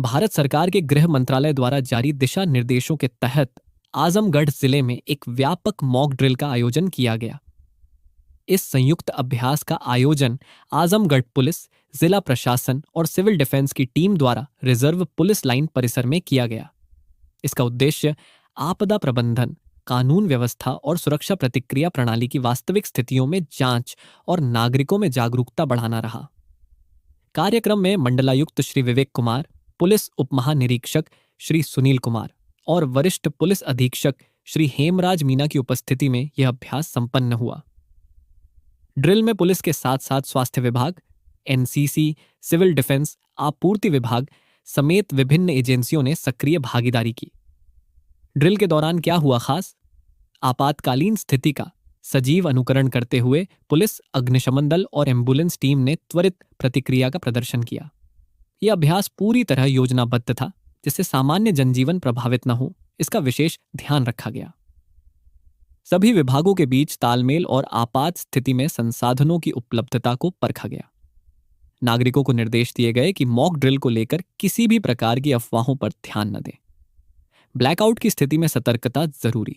भारत सरकार के गृह मंत्रालय द्वारा जारी दिशा निर्देशों के तहत आजमगढ़ जिले में एक व्यापक मॉक ड्रिल का आयोजन किया गया। इस संयुक्त अभ्यास का आयोजन आजमगढ़ पुलिस, जिला प्रशासन और सिविल डिफेंस की टीम द्वारा रिजर्व पुलिस लाइन परिसर में किया गया। इसका उद्देश्य आपदा प्रबंधन, कानून व्यवस्था और सुरक्षा प्रतिक्रिया प्रणाली की वास्तविक स्थितियों में जांच और नागरिकों में जागरूकता बढ़ाना रहा। कार्यक्रम में मंडलायुक्त श्री विवेक कुमार, पुलिस उप महानिरीक्षक श्री सुनील कुमार और वरिष्ठ पुलिस अधीक्षक श्री हेमराज मीना की उपस्थिति में यह अभ्यास संपन्न हुआ। ड्रिल में पुलिस के साथ साथ स्वास्थ्य विभाग, एनसीसी, सिविल डिफेंस, आपूर्ति विभाग समेत विभिन्न एजेंसियों ने सक्रिय भागीदारी की। ड्रिल के दौरान क्या हुआ खास? आपातकालीन स्थिति का सजीव अनुकरण करते हुए पुलिस, अग्निशमन दल और एम्बुलेंस टीम ने त्वरित प्रतिक्रिया का प्रदर्शन किया। यह अभ्यास पूरी तरह योजनाबद्ध था, जिससे सामान्य जनजीवन प्रभावित न हो, इसका विशेष ध्यान रखा गया। सभी विभागों के बीच तालमेल और आपात स्थिति में संसाधनों की उपलब्धता को परखा गया। नागरिकों को निर्देश दिए गए कि मॉक ड्रिल को लेकर किसी भी प्रकार की अफवाहों पर ध्यान न दें। ब्लैकआउट की स्थिति में सतर्कता जरूरी।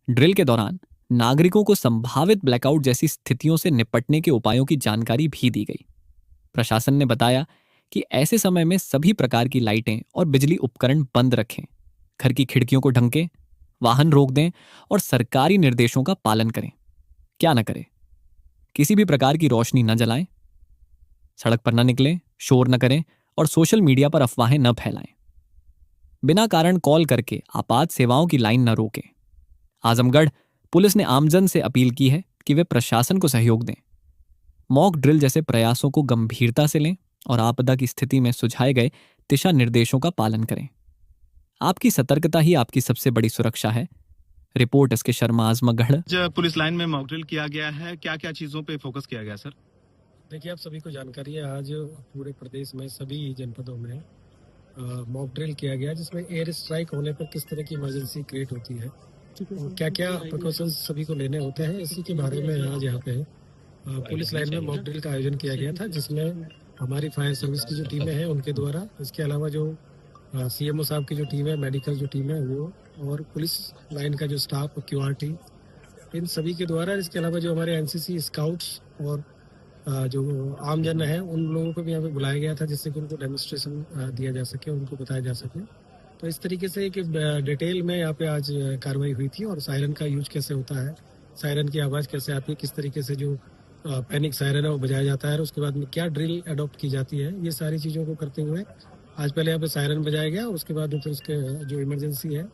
ड्रिल के दौरान नागरिकों को संभावित ब्लैकआउट जैसी स्थितियों से निपटने के उपायों की जानकारी भी दी गई। प्रशासन ने बताया कि ऐसे समय में सभी प्रकार की लाइटें और बिजली उपकरण बंद रखें, घर की खिड़कियों को ढंकें, वाहन रोक दें और सरकारी निर्देशों का पालन करें। क्या न करें? किसी भी प्रकार की रोशनी न जलाएं, सड़क पर न निकलें, शोर न करें और सोशल मीडिया पर अफवाहें न फैलाएं। बिना कारण कॉल करके आपात सेवाओं की लाइन न रोकें। आजमगढ़ पुलिस ने आमजन से अपील की है कि वे प्रशासन को सहयोग दें, मॉक ड्रिल जैसे प्रयासों को गंभीरता से लें और आपदा की स्थिति में सुझाए गए दिशा निर्देशों का पालन करें। आपकी सतर्कता ही आपकी सबसे बड़ी सुरक्षा है। रिपोर्ट इसके शर्मा, आजमगढ़। पुलिस लाइन में मॉक ड्रिल किया गया है, क्या क्या चीजों पे फोकस किया गया सर? देखिए, आप सभी को जानकारी है, आज पूरे प्रदेश में सभी जनपदों में मॉक ड्रिल किया गया, जिसमें एयर स्ट्राइक होने पर किस तरह की इमरजेंसी क्रिएट होती है, क्या क्या प्रिकॉशंस सभी को लेने होते हैं, इसी के बारे में आज यहाँ पे पुलिस लाइन में मॉक ड्रिल का आयोजन किया गया था, जिसमें हमारी फायर सर्विस की जो टीमें हैं उनके द्वारा, इसके अलावा जो सीएमओ साहब की जो टीम है, मेडिकल जो टीम है वो, और पुलिस लाइन का जो स्टाफ, क्यूआरटी, इन सभी के द्वारा, इसके अलावा जो हमारे एनसीसी स्काउट्स और जो आमजन है उन लोगों को भी यहाँ पे बुलाया गया था, जिससे कि उनको डेमोन्स्ट्रेशन दिया जा सके, उनको बताया जा सके। तो इस तरीके से एक डिटेल में यहाँ पे आज कार्रवाई हुई थी। और सायरन का यूज कैसे होता है, सायरन की आवाज़ कैसे आती है, किस तरीके से जो पैनिक सायरन है वो बजाया जाता है, और उसके बाद में क्या ड्रिल अडॉप्ट की जाती है, ये सारी चीज़ों को करते हुए आज पहले यहाँ पे सायरन बजाया गया। उसके बाद फिर उसके जो इमरजेंसी है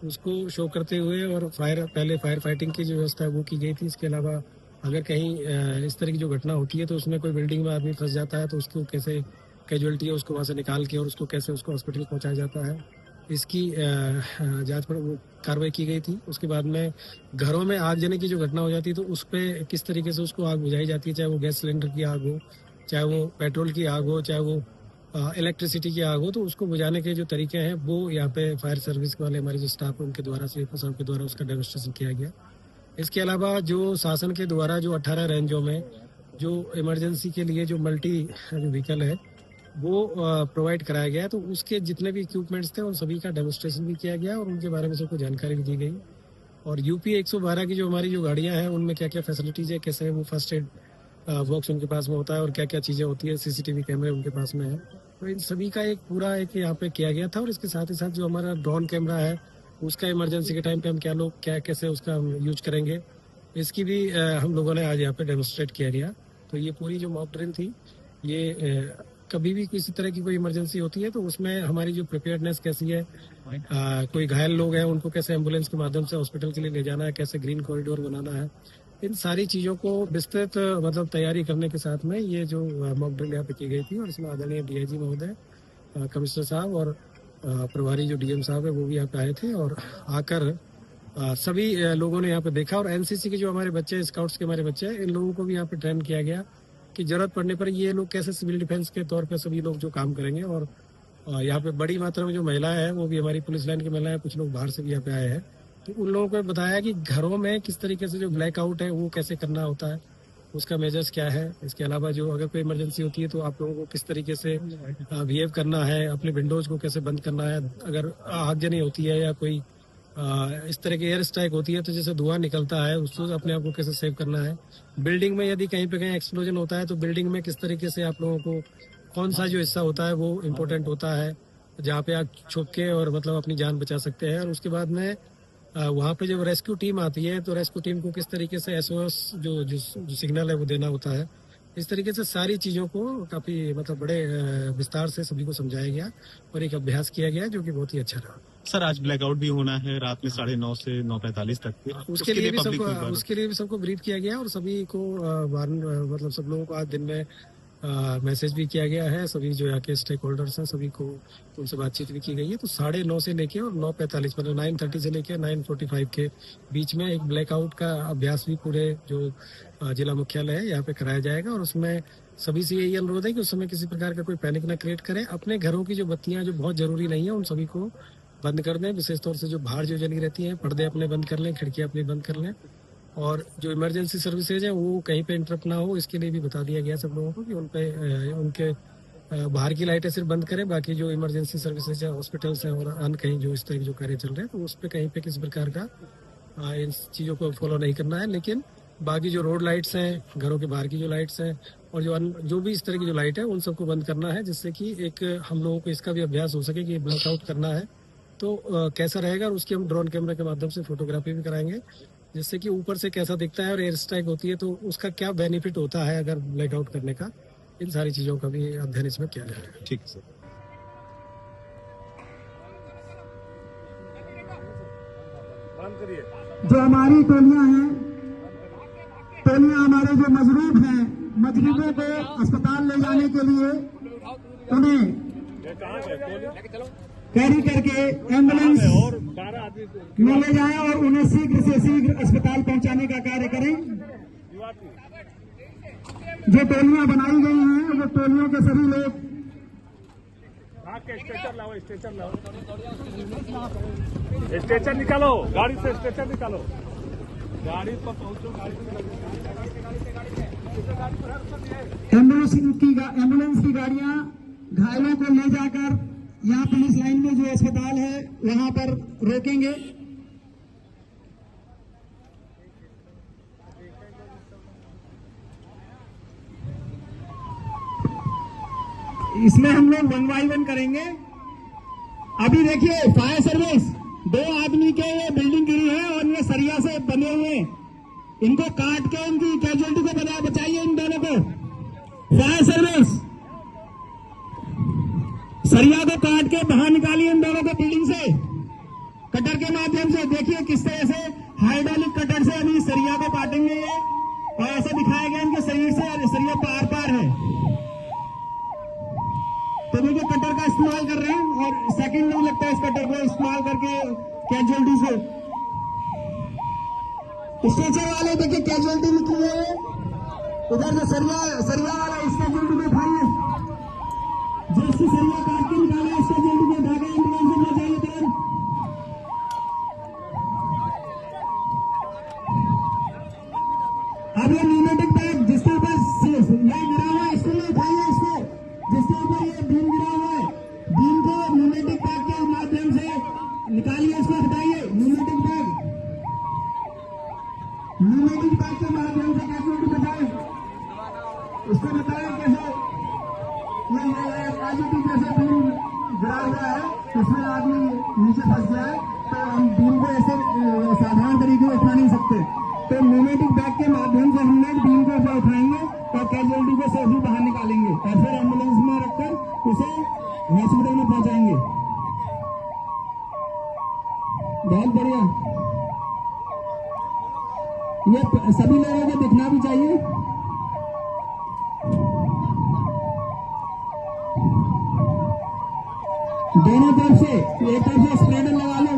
उसको शो करते हुए, और पहले फायर फाइटिंग की जो व्यवस्था है वो की गई थी। इसके अलावा अगर कहीं इस तरह की जो घटना होती है तो उसमें कोई बिल्डिंग में आदमी फंस जाता है तो उसको कैसे कैजुअलिटी है उसको वहाँ से निकाल के और उसको कैसे उसको हॉस्पिटल पहुँचाया जाता है, इसकी जांच पर वो कार्रवाई की गई थी। उसके बाद में घरों में आग जलने की जो घटना हो जाती है तो उस पर किस तरीके से उसको आग बुझाई जाती है, चाहे वो गैस सिलेंडर की आग हो, चाहे वो पेट्रोल की आग हो, चाहे वो इलेक्ट्रिसिटी की आग हो, तो उसको बुझाने के जो तरीके हैं वो यहाँ पे फायर सर्विस वाले हमारे जो स्टाफ है उनके द्वारा, सीएफओ साहब के द्वारा उसका डेमोन्स्ट्रेशन किया गया। इसके अलावा जो शासन के द्वारा जो 18 रेंजों में जो इमरजेंसी के लिए जो मल्टी व्हीकल है वो प्रोवाइड कराया गया है, तो उसके जितने भी इक्विपमेंट्स थे उन सभी का डेमोन्स्ट्रेशन भी किया गया और उनके बारे में सबको जानकारी भी दी गई। और यूपी 112 की जो हमारी जो गाड़ियाँ हैं उनमें क्या क्या फैसिलिटीज़ है, कैसे वो फर्स्ट एड बॉक्स उनके पास में होता है और क्या क्या चीज़ें होती है, सीसीटीवी कैमरे उनके पास में है, तो इन सभी का एक पूरा एक यहाँ पे किया गया था। और इसके साथ ही साथ जो हमारा ड्रोन कैमरा है उसका इमरजेंसी के टाइम पे हम क्या कैसे उसका हम यूज करेंगे, इसकी भी हम लोगों ने आज यहाँ पे डेमोन्स्ट्रेट किया गया। तो ये पूरी जो मॉक ड्रिल थी, ये कभी भी किसी तरह की कोई इमरजेंसी होती है तो उसमें हमारी जो प्रिपेयर्डनेस कैसी है, कोई घायल लोग हैं उनको कैसे एम्बुलेंस के माध्यम से हॉस्पिटल के लिए ले जाना है, कैसे ग्रीन कॉरिडोर बनाना है, इन सारी चीज़ों को विस्तृत मतलब तैयारी करने के साथ में ये जो मॉक ड्रिल यहाँ पे की गई थी। और इसमें आदरणीय डीआईजी महोदय, कमिश्नर साहब और प्रभारी जो डीएम साहब है वो भी यहाँ पे आए थे और आकर सभी लोगों ने यहाँ पे देखा। और एनसीसी के जो हमारे बच्चे, स्काउट्स के हमारे बच्चे हैं, इन लोगों को भी यहाँ पे ट्रेन किया गया कि जरूरत पड़ने पर ये लोग कैसे सिविल डिफेंस के तौर पे सभी लोग जो काम करेंगे। और यहाँ पे बड़ी मात्रा में जो महिलाएं हैं वो भी हमारी पुलिस लाइन की महिलाएं, कुछ लोग बाहर से भी यहाँ पे आए हैं, तो उन लोगों को बताया कि घरों में किस तरीके से जो ब्लैकआउट है वो कैसे करना होता है, उसका मेजर्स क्या है। इसके अलावा जो अगर कोई इमरजेंसी होती है तो आप लोगों को किस तरीके से बिहेव करना है, अपने विंडोज को कैसे बंद करना है, अगर आगजनी होती है या कोई इस तरह की एयर स्ट्राइक होती है तो जैसे धुआं निकलता है उसको अपने आप को कैसे सेव करना है। बिल्डिंग में यदि कहीं पे कहीं एक्सप्लोजन होता है तो बिल्डिंग में किस तरीके से आप लोगों को कौन सा जो हिस्सा होता है वो इम्पोर्टेंट होता है जहाँ पे आप छुप के और मतलब अपनी जान बचा सकते हैं। और उसके बाद में वहाँ पे जब रेस्क्यू टीम आती है तो रेस्क्यू टीम को किस तरीके से एसओएस जो सिग्नल है वो देना होता है। इस तरीके से सारी चीज़ों को काफ़ी मतलब बड़े विस्तार से सभी को समझाया गया और एक अभ्यास किया गया जो कि बहुत ही अच्छा रहा। सर आज ब्लैकआउट भी होना है रात में 9:30 से 9:45 तक के। उसके लिए भी सबको ब्रीफ किया गया और सभी को मतलब सब लोगों को आज दिन में मैसेज भी किया गया है। सभी जो यहाँ के स्टेक होल्डर्स हैं सभी को उनसे बातचीत भी की गई है। तो 9:30 से लेके और 9:45 मतलब 9:30 से लेके 9:45 के बीच में एक ब्लैकआउट का अभ्यास भी पूरे जो जिला मुख्यालय है यहाँ पे कराया जाएगा। और उसमें सभी से यही अनुरोध है कि उस समय किसी प्रकार का कोई पैनिक ना क्रिएट करें। अपने घरों की जो बत्तियां जो बहुत जरूरी नहीं है उन सभी को बंद कर दें। विशेष तौर से जो बाहर जो जली रहती हैं पर्दे अपने बंद कर लें, खिड़कियां अपनी बंद कर लें। और जो इमरजेंसी सर्विसेज है वो कहीं पे इंटरप्ट ना हो इसके लिए भी बता दिया गया सब लोगों को कि उन पे उनके बाहर की लाइटें सिर्फ बंद करें। बाकी जो इमरजेंसी सर्विसेज है, हॉस्पिटल्स हैं और अन्य कहीं जो इस तरह के जो कार्य चल रहे हैं तो उस पर कहीं पे किसी प्रकार का इन चीज़ों को फॉलो नहीं करना है। लेकिन बाकी जो रोड लाइट्स हैं, घरों के बाहर की जो लाइट्स हैं और जो भी इस तरह की जो लाइट है उन सबको बंद करना है, जिससे कि एक हम लोगों को इसका भी अभ्यास हो सके कि ब्लैकआउट करना है तो कैसा रहेगा। और उसकी हम ड्रोन कैमरा के माध्यम से फोटोग्राफी भी कराएंगे, जिससे कि ऊपर से कैसा दिखता है और एयर स्ट्राइक होती है तो उसका क्या बेनिफिट होता है अगर ब्लैकआउट करने का। इन सारी चीज़ों का भी अध्ययन इसमें किया जाएगा। ठीक है सर। जो हमारी टोलियां हैं, टोलियां हमारे जो मजरूब हैं, मजरूबों को अस्पताल ले जाने के लिए उन्हें कैरी करके एम्बुलेंस में ले जाएं और उन्हें शीघ्र से शीघ्र अस्पताल पहुंचाने का कार्य करें। जो टोलियां बनाई गई हैं वो टोलियों के सभी लोग स्ट्रेचर निकालो, गाड़ी से स्ट्रेचर निकालो, गाड़ी पर पहुंचो, एम्बुलेंस की गाड़ियां घायलों को ले जाकर यहाँ पुलिस लाइन में जो अस्पताल है वहां पर रोकेंगे। इसमें हम लोग 1 by 1 करेंगे। अभी देखिए फायर सर्विस 2 आदमी के ये बिल्डिंग गिरी है और ये सरिया से बने हुए, इनको काट के इनकी कैजुअलिटी को बचाइए इन दोनों को। फायर सर्विस सरिया को काट के बाहर निकालिए इन दोनों को बिल्डिंग से कटर के माध्यम से। देखिए किस तरह से हाइड्रोलिक कटर से अभी सरिया को काटेंगे ये, और ऐसा दिखाया गया इनके शरीर से सरिया पार पार है। तो देखिए कटर का इस्तेमाल कर रहे हैं और सेकंड नहीं लगता है इस कटर को इस्तेमाल करके कैजुअलिटी से। स्ट्रेचर वाले देखिए कैजुअलिटी निकली है, उधर जो सरिया वाला इसका कैजुअलिटी को उठाइए, जैसे सरिया काट के निकाला इसका कैजुअलिटी को उठा के एम्बुलेंस में जाइए तुरंत। अब ये न्यूमेटिक बैग जिसके ऊपर ये गिरा हुआ है इसको नहीं उठाइए, इसको जिसके ऊपर ये बीम गिरा हुआ है बीम को न्यूमेटिक बैग के माध्यम से निकालिए, इसको हटाइए। न्यूमेटिक बैग के माध्यम से कैजुअलिटी बचाए, उसको बताएं कैसे ये कैजुअलिटी जैसे बीम गिरा हुआ है उसमें आदमी नीचे फंस गया है तो हम बीम को ऐसे साधारण तरीके से उठा नहीं सकते, तो न्यूमेटिक बैग के माध्यम से हम लोग बीम को उठाएंगे और कैजुअलिटी को सेफली बाहर निकालेंगे और फिर एम्बुलेंस में रखकर उसे हॉस्पिटल में पहुंचाएंगे। बहुत बढ़िया, ये सभी लोगों को दिखना भी चाहिए। दोनों तरफ से, एक तरफ से स्प्रेडर लगा लो।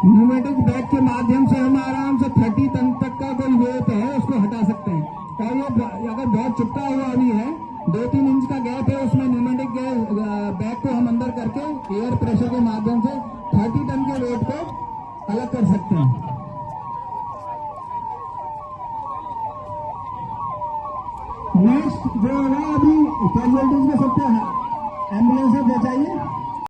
न्यूमेटिक बैग के माध्यम से हम आराम से 30 टन तक का कोई वेट है उसको हटा सकते हैं। और ये अगर बहुत चिपका हुआ भी है, 2-3 इंच का गैप है, उसमें न्यूमेटिक बैग को हम अंदर करके एयर प्रेशर के माध्यम से 30 टन के वेट को अलग कर सकते हैं। नेक्स्ट जो होगा अभी कैजुअलिटीज में सबसे एम्बुलेंस बचाइए।